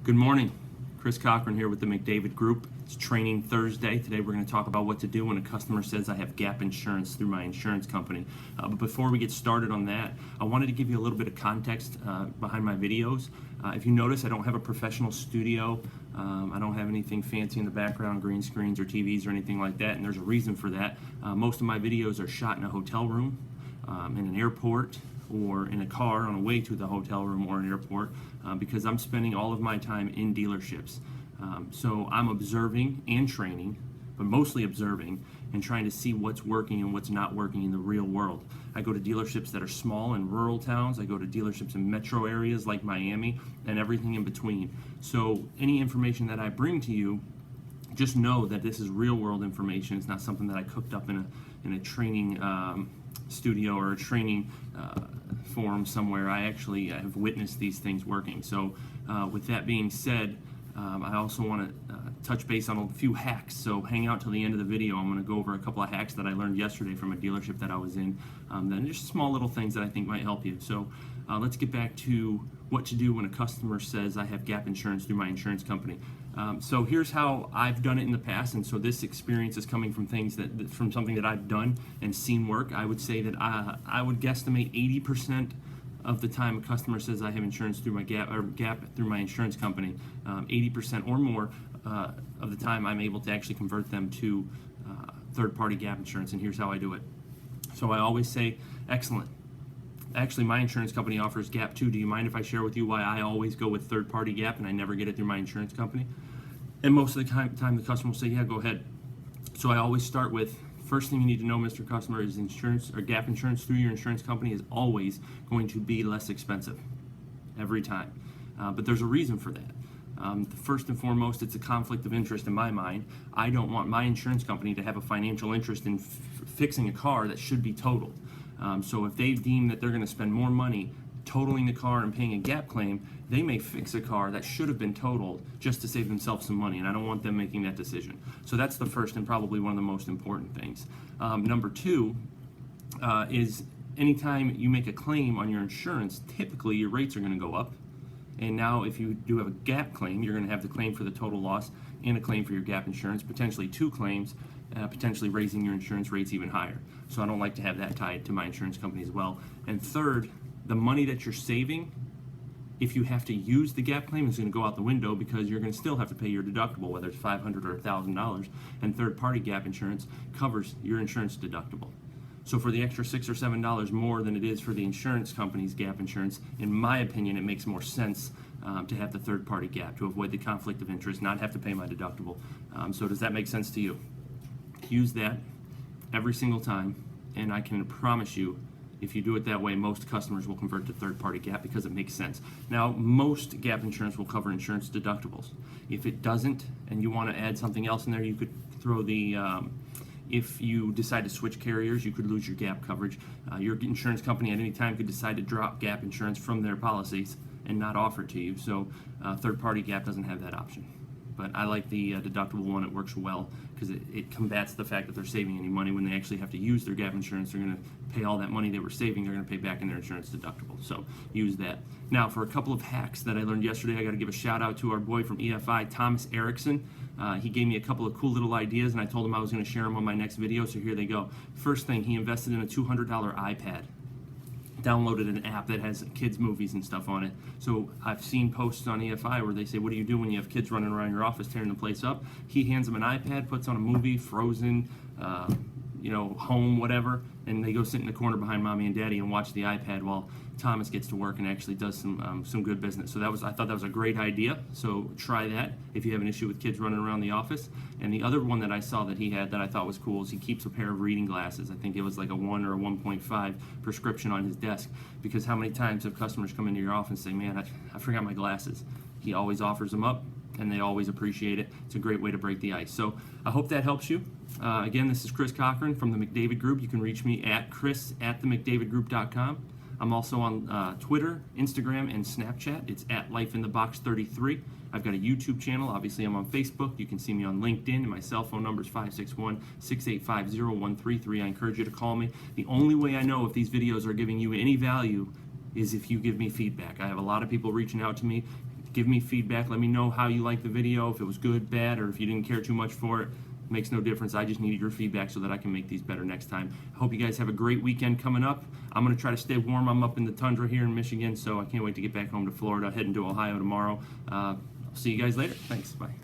Good morning. Chris Cochran here with the McDavid Group. It's Training Thursday. Today we're going to talk about what to do when a customer says I have gap insurance through my insurance company. But before we get started on that, I wanted to give you a little bit of context behind my videos. If you notice, I don't have a professional studio. I don't have anything fancy in the background, green screens or TVs or anything like that, and there's a reason for that. Most of my videos are shot in a hotel room, in an airport, or in a car on the way to the hotel room or an airport, because I'm spending all of my time in dealerships. So I'm observing and training, but mostly observing and trying to see what's working and what's not working in the real world. I go to dealerships that are small in rural towns. I go to dealerships in metro areas like Miami and everything in between. So any information that I bring to you, just know that this is real world information. It's not something that I cooked up in a training studio or a training forum somewhere. I actually have witnessed these things working. So with that being said, I also want to touch base on a few hacks. So hang out till the end of the video. I'm going to go over a couple of hacks that I learned yesterday from a dealership that I was in. Then just small little things that I think might help you. So let's get back to what to do when a customer says I have gap insurance through my insurance company. So here's how I've done it in the past, and so this experience is coming from from something that I've done and seen work. I would say that I would guesstimate 80% of the time a customer says I have insurance through my gap through my insurance company, 80% or more of the time I'm able to actually convert them to third-party gap insurance. And here's how I do it. So I always say, excellent. Actually, my insurance company offers gap too. Do you mind if I share with you why I always go with third-party gap and I never get it through my insurance company? And most of the time the customer will say, yeah, go ahead. So I always start with, first thing you need to know, Mr. Customer, is insurance or gap insurance through your insurance company is always going to be less expensive every time. But there's a reason for that. First and foremost, it's a conflict of interest in my mind. I don't want my insurance company to have a financial interest in fixing a car that should be totaled. So if they deem that they're going to spend more money totaling the car and paying a gap claim, they may fix a car that should have been totaled just to save themselves some money, and I don't want them making that decision. So that's the first and probably one of the most important things. Number two is anytime you make a claim on your insurance, typically your rates are going to go up. And now if you do have a gap claim, you're going to have the claim for the total loss and a claim for your gap insurance, potentially two claims, potentially raising your insurance rates even higher. So I don't like to have that tied to my insurance company as well. And third, the money that you're saving, if you have to use the gap claim, is going to go out the window because you're going to still have to pay your deductible, whether it's $500 or $1,000, and third-party gap insurance covers your insurance deductible. So for the extra $6 or $7 more than it is for the insurance company's gap insurance, in my opinion, it makes more sense to have the third-party gap to avoid the conflict of interest, not have to pay my deductible. So does that make sense to you? Use that every single time, and I can promise you, if you do it that way, most customers will convert to third-party gap because it makes sense. Now, most gap insurance will cover insurance deductibles. If it doesn't, and you want to add something else in there, you could throw the if you decide to switch carriers, you could lose your gap coverage. Your insurance company at any time could decide to drop gap insurance from their policies and not offer it to you. So third-party gap doesn't have that option. But I like the deductible one. It works well because it combats the fact that they're saving any money. When they actually have to use their gap insurance, they're going to pay all that money they were saving, they're going to pay back in their insurance deductible. So use that. Now, for a couple of hacks that I learned yesterday, I got to give a shout out to our boy from EFI, Thomas Erickson. He gave me a couple of cool little ideas, and I told him I was going to share them on my next video, so here they go. First thing, he invested in a $200 iPad. Downloaded an app that has kids' movies and stuff on it. So I've seen posts on EFI where they say, what do you do when you have kids running around your office tearing the place up? He hands them an iPad, puts on a movie, Frozen, Home, whatever, and they go sit in the corner behind mommy and daddy and watch the iPad while Thomas gets to work and actually does some good business. So I thought that was a great idea. So try that if you have an issue with kids running around the office. And the other one that I saw that he had that I thought was cool is he keeps a pair of reading glasses. I think it was like a 1 or a 1.5 prescription on his desk, because how many times have customers come into your office and say, man, I forgot my glasses. He always offers them up, and they always appreciate it. It's a great way to break the ice. So I hope that helps you. Again, this is Chris Cochran from the McDavid Group. You can reach me at chris@themcdavidgroup.com. I'm also on Twitter, Instagram, and Snapchat. It's at LifeInTheBox33. I've got a YouTube channel. Obviously, I'm on Facebook. You can see me on LinkedIn, and my cell phone number is 561-685-0133. I encourage you to call me. The only way I know if these videos are giving you any value is if you give me feedback. I have a lot of people reaching out to me Give me feedback. Let me know how you liked the video, if it was good, bad, or if you didn't care too much for it. Makes no difference. I just need your feedback so that I can make these better next time. I hope you guys have a great weekend coming up. I'm going to try to stay warm. I'm up in the tundra here in Michigan, so I can't wait to get back home to Florida, heading to Ohio tomorrow. I'll see you guys later. Thanks. Bye.